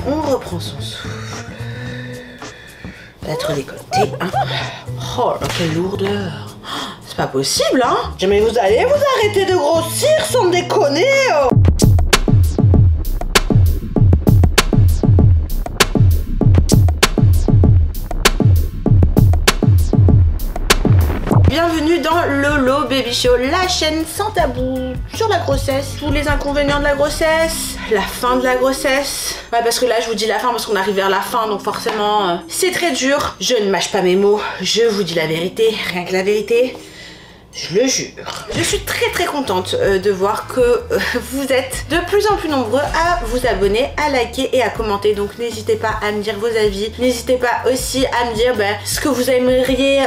on reprend son souffle. Être décolleté, hein. Oh là, quelle lourdeur. C'est pas possible, hein. Mais vous allez vous arrêter de grossir sans déconner, oh. Bienvenue dans Lolo Baby Show, la chaîne sans tabou sur la grossesse, tous les inconvénients de la grossesse, la fin de la grossesse. Ouais, parce que là je vous dis la fin parce qu'on arrive vers la fin, donc forcément c'est très dur. Je ne mâche pas mes mots, je vous dis la vérité, rien que la vérité. Je le jure. Je suis très contente de voir que vous êtes de plus en plus nombreux à vous abonner, à liker et à commenter. Donc n'hésitez pas à me dire vos avis. N'hésitez pas aussi à me dire ce que vous aimeriez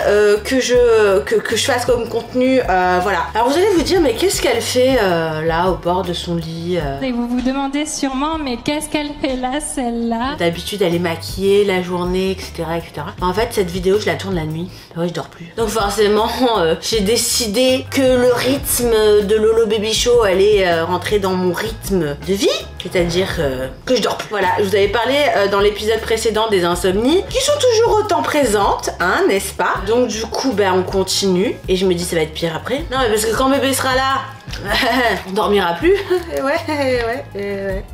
que je fasse comme contenu. Voilà. Alors vous allez vous dire, mais qu'est-ce qu'elle fait là au bord de son lit Et vous vous demandez sûrement, mais qu'est-ce qu'elle fait là, celle-là? D'habitude elle est maquillée la journée, etc. etc. En fait cette vidéo je la tourne la nuit. Ouais, je dors plus. Donc forcément j'ai décidé que le rythme de Lolo Baby Show allait rentrer dans mon rythme de vie, c'est-à-dire que je dors plus. Voilà, je vous avais parlé dans l'épisode précédent des insomnies qui sont toujours autant présentes, hein, n'est-ce pas? Donc du coup, on continue et je me dis ça va être pire après. Non mais parce que quand bébé sera là, on dormira plus. ouais.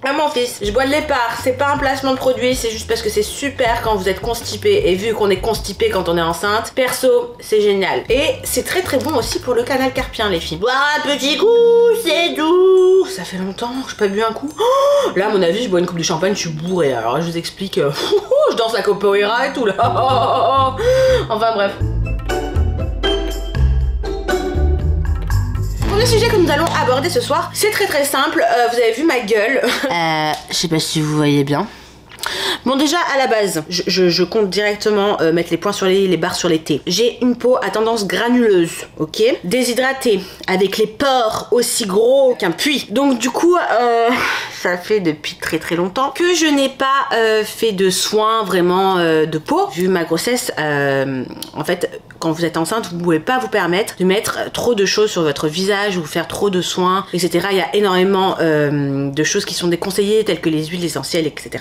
Ah mon fils, je bois de l'épar, c'est pas un placement de produit, c'est juste parce que c'est super quand vous êtes constipé, et vu qu'on est constipé quand on est enceinte, perso, c'est génial. Et c'est très bon aussi pour le canal carpien les filles. Boire un petit coup, c'est doux. Ça fait longtemps que j'ai pas bu un coup. Oh, là à mon avis, je bois une coupe de champagne, je suis bourrée, alors je vous explique, je danse la capoeira et tout là. Enfin bref. Le sujet que nous allons aborder ce soir, c'est très simple. Vous avez vu ma gueule. Je sais pas si vous voyez bien. Bon déjà à la base, je compte directement mettre les points sur les barres sur les T. J'ai une peau à tendance granuleuse, ok, déshydratée, avec les pores aussi gros qu'un puits. Donc du coup, ça fait depuis très longtemps que je n'ai pas fait de soins vraiment de peau. Vu ma grossesse, en fait, quand vous êtes enceinte, vous ne pouvez pas vous permettre de mettre trop de choses sur votre visage ou faire trop de soins, etc. Il y a énormément de choses qui sont déconseillées, telles que les huiles essentielles, etc.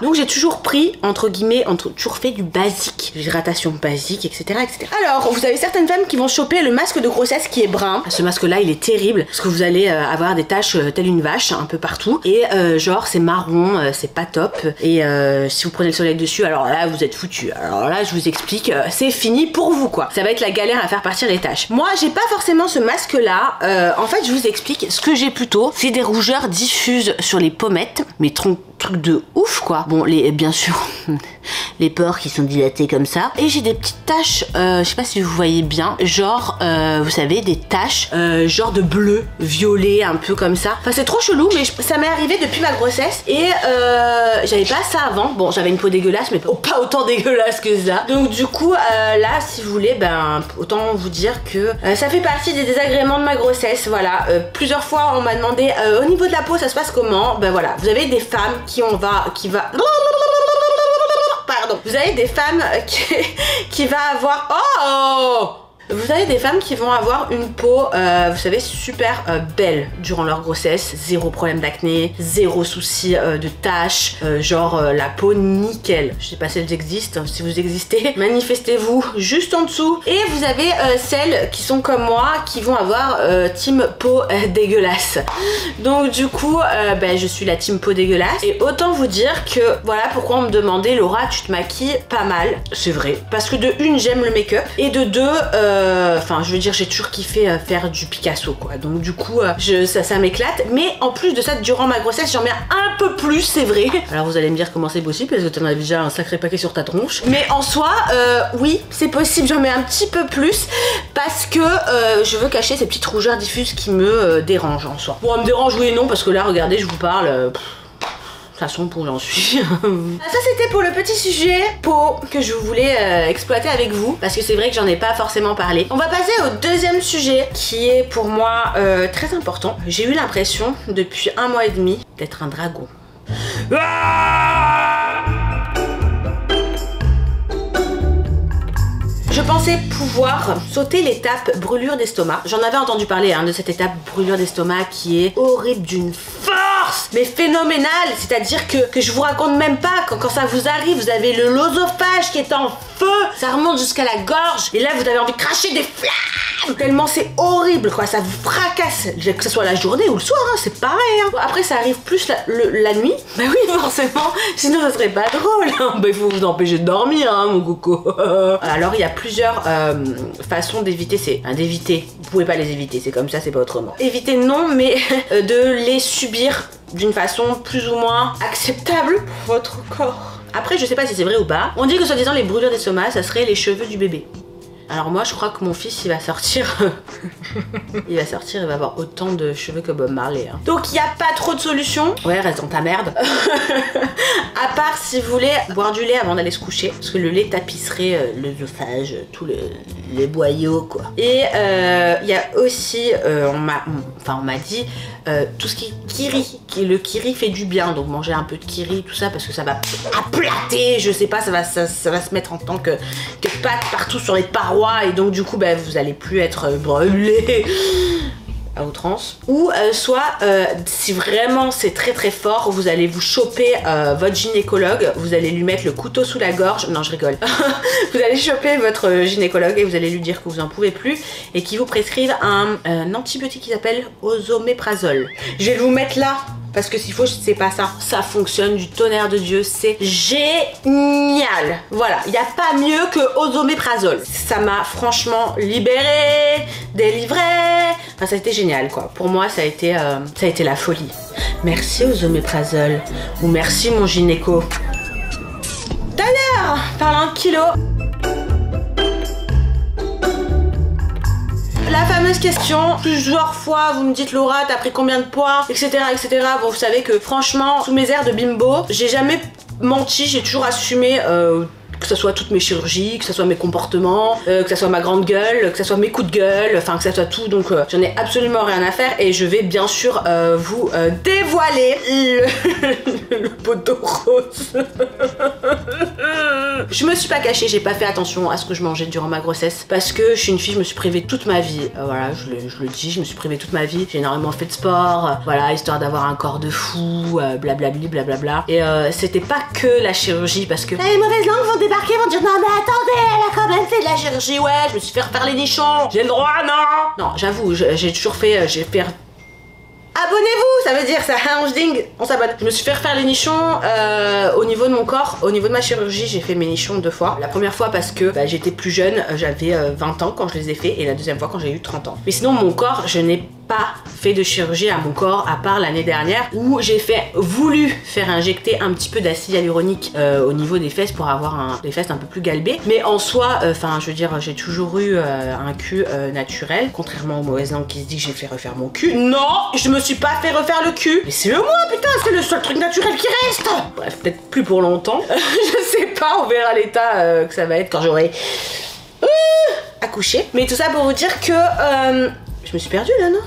Donc j'ai toujours pris, entre guillemets, toujours fait du basique, l'hydratation basique, etc. Alors, vous avez certaines femmes qui vont choper le masque de grossesse qui est brun. Ce masque-là, il est terrible, parce que vous allez avoir des taches telles une vache, un peu partout. Et genre, c'est marron, c'est pas top. Et si vous prenez le soleil dessus, alors là, vous êtes foutu. Alors là, je vous explique, c'est fini pour vous, quoi. Ça va être la galère à faire partir les taches. Moi, j'ai pas forcément ce masque-là. En fait, je vous explique, ce que j'ai plutôt, c'est des rougeurs diffuses sur les pommettes, mais truc de ouf, quoi. Bon, bien sûr, les pores qui sont dilatés comme ça. Et j'ai des petites taches, je sais pas si vous voyez bien, genre, vous savez, des taches, genre de bleu, violet, un peu comme ça. Enfin, c'est trop chelou, mais ça m'est arrivé depuis ma grossesse. Et j'avais pas ça avant. Bon, j'avais une peau dégueulasse, mais pas autant dégueulasse que ça. Donc du coup, là, si vous voulez, autant vous dire que ça fait partie des désagréments de ma grossesse. Voilà, plusieurs fois, on m'a demandé, au niveau de la peau, ça se passe comment? Voilà, vous avez des femmes Pardon. Vous avez des femmes qui va avoir... Oh! Vous avez des femmes qui vont avoir une peau, vous savez, super belle durant leur grossesse. Zéro problème d'acné, zéro souci de taches, genre la peau nickel. Je sais pas si elles existent, si vous existez, manifestez-vous juste en dessous. Et vous avez celles qui sont comme moi, qui vont avoir team peau dégueulasse. Donc du coup, je suis la team peau dégueulasse. Et autant vous dire que, voilà pourquoi on me demandait, Laura, tu te maquilles pas mal. C'est vrai. Parce que de une, j'aime le make-up. Et de deux, enfin je veux dire, j'ai toujours kiffé faire du Picasso, quoi. Donc du coup ça m'éclate. Mais en plus de ça, durant ma grossesse, j'en mets un peu plus, c'est vrai. Alors vous allez me dire comment c'est possible, parce que t'en as déjà un sacré paquet sur ta tronche. Mais en soi, oui, c'est possible, j'en mets un petit peu plus, parce que je veux cacher ces petites rougeurs diffuses qui me dérangent en soi. Bon, elles me dérangent oui et non, parce que là, regardez, je vous parle... De toute façon, pour j'en suis. Ça c'était pour le petit sujet peau que je voulais exploiter avec vous, parce que c'est vrai que j'en ai pas forcément parlé. On va passer au deuxième sujet qui est pour moi très important. J'ai eu l'impression depuis 1 mois et demi d'être un dragon. Je pensais pouvoir sauter l'étape brûlure d'estomac. J'en avais entendu parler de cette étape brûlure d'estomac qui est horrible d'une force. force, mais phénoménale. C'est-à-dire que je vous raconte même pas, quand ça vous arrive, vous avez le l'œsophage qui est en feu, ça remonte jusqu'à la gorge, et là vous avez envie de cracher des flammes, tellement c'est horrible quoi, ça vous fracasse, que ce soit la journée ou le soir, hein, c'est pareil. Hein. Après ça arrive plus la nuit, bah oui forcément, sinon ça serait pas drôle. Hein. Bah il faut vous empêcher de dormir, hein, mon coco. Alors il y a plusieurs façons d'éviter d'éviter, vous pouvez pas les éviter, c'est comme ça, c'est pas autrement. Éviter non, mais de les subir d'une façon plus ou moins acceptable pour votre corps. Après, je sais pas si c'est vrai ou pas. On dit que soi-disant les brûlures d'estomac, ça serait les cheveux du bébé. Alors moi, je crois que mon fils, il va sortir. il va avoir autant de cheveux que Bob Marley. Hein. Donc, il n'y a pas trop de solutions. Ouais, reste dans ta merde. À part si vous voulez boire du lait avant d'aller se coucher. Parce que le lait tapisserait l'œsophage, tous les boyaux, quoi. Et il y a aussi, on m'a dit, tout ce qui est kiri. Le kiri fait du bien. Donc, manger un peu de kiri, tout ça, parce que ça va aplater. Je sais pas, ça va se mettre en tant que pâte partout sur les parois. Et donc du coup bah, vous allez plus être brûlé à outrance. Ou soit si vraiment c'est très très fort, vous allez vous choper votre gynécologue, vous allez lui mettre le couteau sous la gorge. Non je rigole. Vous allez choper votre gynécologue et vous allez lui dire que vous en pouvez plus et qu'il vous prescrive un antibiotique qui s'appelle osoméprazole. Je vais vous mettre là. Parce que s'il faut, c'est pas ça. Ça fonctionne du tonnerre de Dieu. C'est génial. Voilà, il n'y a pas mieux que osoméprazole. Ça m'a franchement libérée, délivrée. Enfin, ça a été génial, quoi. Pour moi, ça a été la folie. Merci osoméprazole. Ou merci mon gynéco. D'ailleurs, parlant de kilos. La fameuse question, plusieurs fois vous me dites Laura t'as pris combien de poids, etc. etc. Bon vous savez que franchement sous mes airs de bimbo, j'ai jamais menti, j'ai toujours assumé que ce soit toutes mes chirurgies, que ce soit mes comportements, que ce soit ma grande gueule, que ce soit mes coups de gueule, enfin que ce soit tout, donc j'en ai absolument rien à faire et je vais bien sûr vous dévoiler le poteau rose. Je me suis pas cachée, j'ai pas fait attention à ce que je mangeais durant ma grossesse parce que je suis une fille, je me suis privée toute ma vie, voilà je le dis, je me suis privée toute ma vie, j'ai énormément fait de sport, voilà histoire d'avoir un corps de fou, blablabli blablabla et c'était pas que la chirurgie parce que les mauvaises langues vont débarquer, vont dire non mais attendez, elle a quand même fait de la chirurgie, ouais je me suis fait refaire les nichons, j'ai le droit, non. Non j'avoue, j'ai toujours fait, abonnez-vous, ça veut dire ça, hein, on s'abonne. Je me suis fait refaire les nichons au niveau de mon corps, au niveau de ma chirurgie, j'ai fait mes nichons 2 fois. La première fois parce que bah, j'étais plus jeune, j'avais 20 ans quand je les ai fait, et la deuxième fois quand j'ai eu 30 ans. Mais sinon mon corps, je n'ai pas fait de chirurgie à mon corps à part l'année dernière où j'ai voulu faire injecter un petit peu d'acide hyaluronique au niveau des fesses pour avoir des fesses un peu plus galbées. Mais en soi, enfin je veux dire, j'ai toujours eu un cul naturel, contrairement aux mauvaises langues qui se disent que j'ai fait refaire mon cul. Non, je me suis pas fait refaire le cul. Mais c'est le moi putain, c'est le seul truc naturel qui reste. Bref, peut-être plus pour longtemps. Je sais pas, on verra l'état que ça va être quand j'aurai accouché. Mais tout ça pour vous dire que je me suis perdue là, non?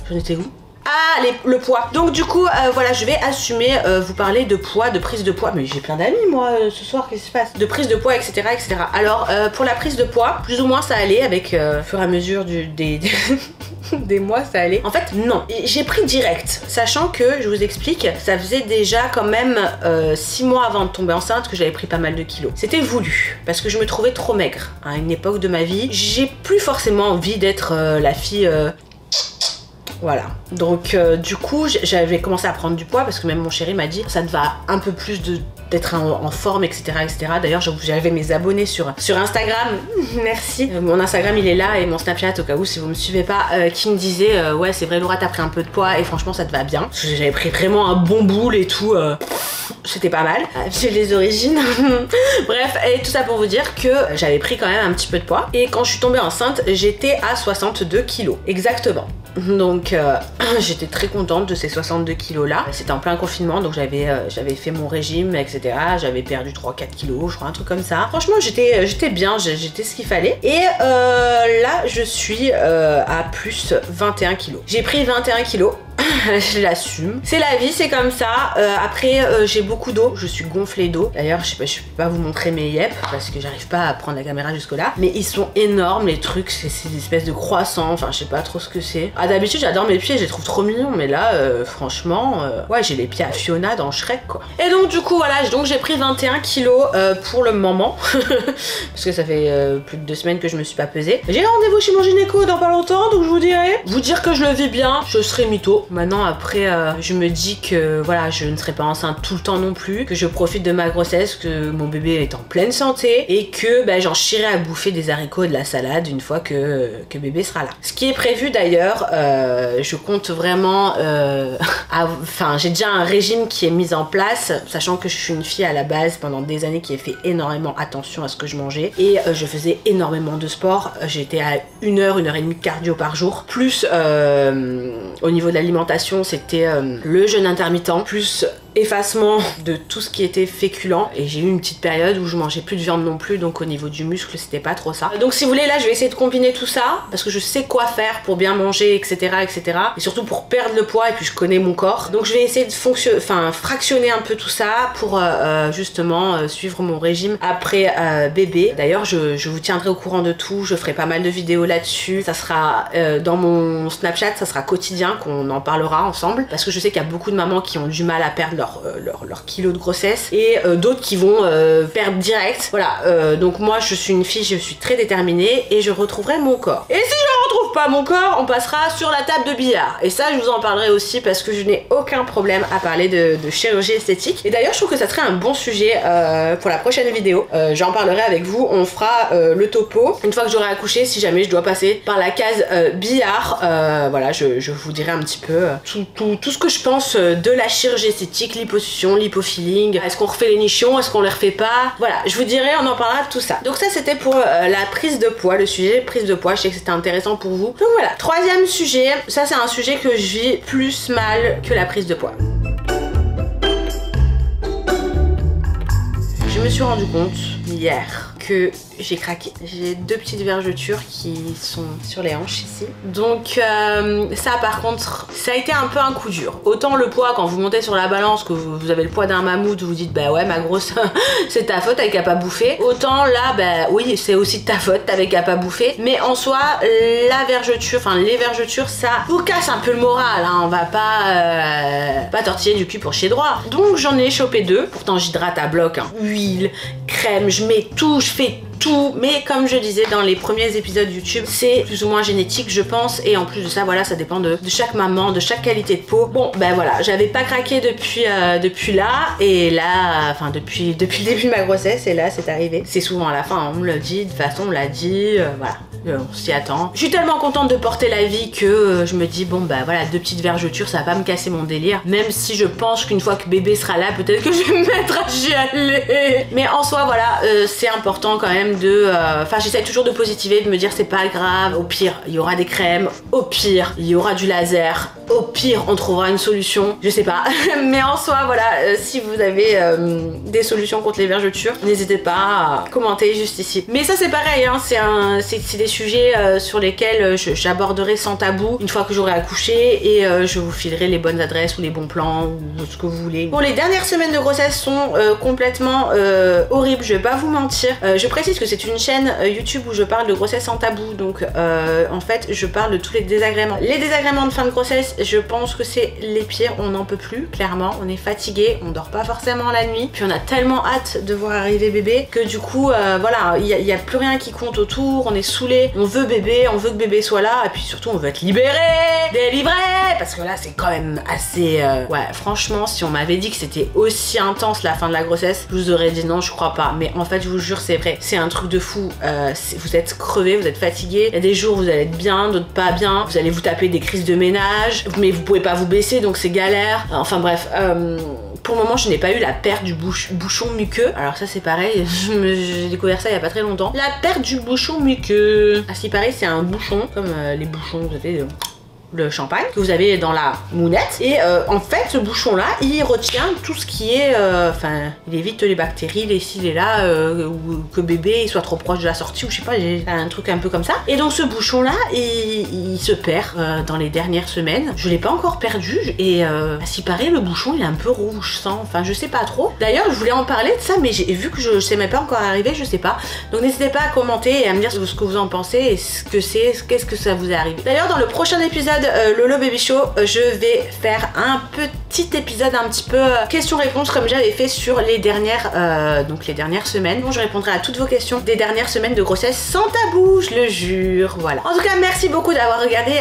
J'en étais où? Ah, le poids. Donc du coup, voilà, je vais assumer vous parler de poids, de prise de poids. Mais j'ai plein d'amis moi ce soir, qu'est-ce qui se passe? De prise de poids, etc. etc. Alors, pour la prise de poids, plus ou moins ça allait avec au fur et à mesure des mois, ça allait. En fait, non. J'ai pris direct, sachant que, je vous explique, ça faisait déjà quand même 6 mois avant de tomber enceinte que j'avais pris pas mal de kilos. C'était voulu, parce que je me trouvais trop maigre. À une époque de ma vie, j'ai plus forcément envie d'être la fille... Voilà, donc du coup j'avais commencé à prendre du poids parce que même mon chéri m'a dit ça te va un peu plus d'être en forme, etc. etc. D'ailleurs j'avais mes abonnés sur Instagram, merci. Mon Instagram il est là et mon Snapchat au cas où si vous me suivez pas, qui me disait ouais c'est vrai Laura t'as pris un peu de poids et franchement ça te va bien. Parce que j'avais pris vraiment un bon boule et tout, c'était pas mal. J'ai les origines. Bref, et tout ça pour vous dire que j'avais pris quand même un petit peu de poids et quand je suis tombée enceinte j'étais à 62 kilos, exactement. Donc j'étais très contente de ces 62 kilos là. C'était en plein confinement donc j'avais fait mon régime etc. J'avais perdu 3-4 kilos je crois, un truc comme ça. Franchement j'étais bien, j'étais ce qu'il fallait. Et là je suis à plus 21 kilos. J'ai pris 21 kilos je l'assume. C'est la vie, c'est comme ça. Après, j'ai beaucoup d'eau, je suis gonflée d'eau. D'ailleurs, je peux pas vous montrer mes yep parce que j'arrive pas à prendre la caméra jusque là. Mais ils sont énormes les trucs, c'est des espèces de croissants, enfin je sais pas trop ce que c'est. Ah d'habitude j'adore mes pieds, je les trouve trop mignons, mais là franchement, ouais j'ai les pieds à Fiona dans Shrek quoi. Et donc du coup voilà, j'ai pris 21 kilos pour le moment, parce que ça fait plus de 2 semaines que je me suis pas pesée. J'ai rendez-vous chez mon gynéco dans pas longtemps, donc je vous dirai. Vous dire que je le vis bien, je serai mytho. Maintenant après, je me dis que voilà, je ne serai pas enceinte tout le temps non plus, que je profite de ma grossesse, que mon bébé est en pleine santé et que bah, j'en chierai à bouffer des haricots et de la salade une fois que bébé sera là. Ce qui est prévu d'ailleurs, je compte vraiment, enfin j'ai déjà un régime qui est mis en place, sachant que je suis une fille à la base pendant des années qui a fait énormément attention à ce que je mangeais et je faisais énormément de sport. J'étais à 1 heure, 1 heure et demie de cardio par jour, plus au niveau de l'alimentation c'était le jeûne intermittent, plus effacement de tout ce qui était féculent, et j'ai eu une petite période où je mangeais plus de viande non plus, donc au niveau du muscle c'était pas trop ça. Donc si vous voulez, là je vais essayer de combiner tout ça parce que je sais quoi faire pour bien manger, etc., et surtout pour perdre le poids, et puis je connais mon corps, donc je vais essayer de fractionner un peu tout ça pour justement suivre mon régime après bébé. D'ailleurs je vous tiendrai au courant de tout, je ferai pas mal de vidéos là-dessus, ça sera dans mon Snapchat, ça sera quotidien qu'on en parlera ensemble, parce que je sais qu'il y a beaucoup de mamans qui ont du mal à perdre leur kilo de grossesse et d'autres qui vont perdre direct. Voilà, donc moi je suis une fille, je suis très déterminée et je retrouverai mon corps. Et si je ne retrouve pas mon corps, on passera sur la table de billard. Et ça je vous en parlerai aussi parce que je n'ai aucun problème à parler de chirurgie esthétique. Et d'ailleurs je trouve que ça serait un bon sujet pour la prochaine vidéo. J'en parlerai avec vous, on fera le topo. Une fois que j'aurai accouché, si jamais je dois passer par la case billard, voilà, je vous dirai un petit peu tout ce que je pense de la chirurgie esthétique, liposuction, lipofilling, est-ce qu'on refait les nichons, est-ce qu'on les refait pas, voilà, je vous dirai, on en parlera de tout ça. Donc ça c'était pour la prise de poids, le sujet prise de poids, je sais que c'était intéressant pour vous. Donc voilà, troisième sujet, ça c'est un sujet que je vis plus mal que la prise de poids. Je me suis rendu compte hier que j'ai craqué. J'ai 2 petites vergetures qui sont sur les hanches ici. Donc ça par contre, ça a été un peu un coup dur. Autant le poids, quand vous montez sur la balance, que vous avez le poids d'un mammouth, vous dites bah ouais ma grosse c'est ta faute, t'avais qu'à pas bouffer. Autant là bah oui c'est aussi de ta faute, t'avais qu'à pas bouffer. Mais en soi la vergeture, enfin les vergetures, ça vous casse un peu le moral hein. On va pas tortiller du cul pour chier droit. Donc j'en ai chopé 2. Pourtant j'hydrate à bloc hein. Huile, crème, je mets tout, je fais tout, mais comme je disais dans les premiers épisodes YouTube, c'est plus ou moins génétique je pense, et en plus de ça voilà, ça dépend de chaque maman, de chaque qualité de peau. Bon ben voilà, j'avais pas craqué depuis là, et là, enfin depuis le début de ma grossesse, et là c'est arrivé. C'est souvent à la fin, on me l'a dit, de toute façon on l'a dit, voilà. On s'y attend. Je suis tellement contente de porter la vie que je me dis bon bah voilà, 2 petites vergetures ça va pas me casser mon délire, même si je pense qu'une fois que bébé sera là peut-être que je vais me mettre à chialer, mais en soi voilà, c'est important quand même de enfin j'essaie toujours de positiver, de me dire c'est pas grave, au pire il y aura des crèmes, au pire il y aura du laser, au pire on trouvera une solution, je sais pas mais en soi voilà, si vous avez des solutions contre les vergetures, n'hésitez pas à commenter juste ici. Mais ça c'est pareil hein, c'est des sujets sur lesquels j'aborderai sans tabou une fois que j'aurai accouché, et je vous filerai les bonnes adresses ou les bons plans ou ce que vous voulez. Bon, les dernières semaines de grossesse sont complètement horribles, je vais pas vous mentir. Je précise que c'est une chaîne YouTube où je parle de grossesse sans tabou, donc en fait je parle de tous les désagréments. Les désagréments de fin de grossesse, je pense que c'est les pires, on n'en peut plus, clairement, on est fatigué, on dort pas forcément la nuit, puis on a tellement hâte de voir arriver bébé que du coup voilà, il y a plus rien qui compte autour, on est saoulé, on veut bébé, on veut que bébé soit là, et puis surtout on veut être libéré, délivré, parce que là c'est quand même assez ouais franchement si on m'avait dit que c'était aussi intense la fin de la grossesse, je vous aurais dit non je crois pas, mais en fait je vous jure c'est vrai, c'est un truc de fou. Vous êtes crevé, vous êtes fatigué, il y a des jours où vous allez être bien, d'autres pas bien, vous allez vous taper des crises de ménage, mais vous pouvez pas vous baisser donc c'est galère, enfin bref. Pour le moment, je n'ai pas eu la perte du bouchon muqueux. Alors ça, c'est pareil, j'ai découvert ça il y a pas très longtemps. La perte du bouchon muqueux. Ah, si pareil, c'est un bouchon, comme les bouchons, vous savez, le champagne que vous avez dans la mounette. Et en fait, ce bouchon-là, il retient tout ce qui est... Enfin, il évite les bactéries, les ci, les là, ou que bébé il soit trop proche de la sortie, ou je sais pas, j'ai un truc un peu comme ça. Et donc ce bouchon-là, il se perd dans les dernières semaines. Je l'ai pas encore perdu, et à ce qui paraît, le bouchon, il est un peu rouge sang. Enfin, je sais pas trop. D'ailleurs, je voulais en parler de ça, mais j'ai vu que je sais même pas encore arrivé, je sais pas. Donc n'hésitez pas à commenter et à me dire ce que vous en pensez et ce que c'est, qu'est-ce que ça vous est arrivé. D'ailleurs, dans le prochain épisode Lolo Baby Show, je vais faire un petit épisode un petit peu questions-réponses comme j'avais fait sur les dernières semaines. Bon, je répondrai à toutes vos questions des dernières semaines de grossesse sans tabou, je le jure. Voilà. En tout cas, merci beaucoup d'avoir regardé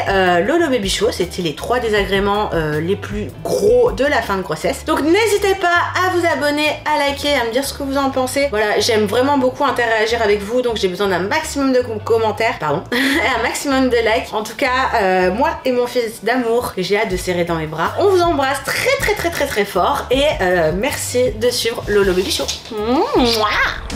Lolo Baby Show. C'était les 3 désagréments les plus gros de la fin de grossesse. Donc n'hésitez pas à vous abonner, à liker, à me dire ce que vous en pensez. Voilà, j'aime vraiment beaucoup interagir avec vous, donc j'ai besoin d'un maximum de commentaires, pardon, un maximum de likes. En tout cas, moi et mon fils d'amour, que j'ai hâte de serrer dans mes bras, on vous embrasse très fort et merci de suivre Lolo Baby Show. Mouah.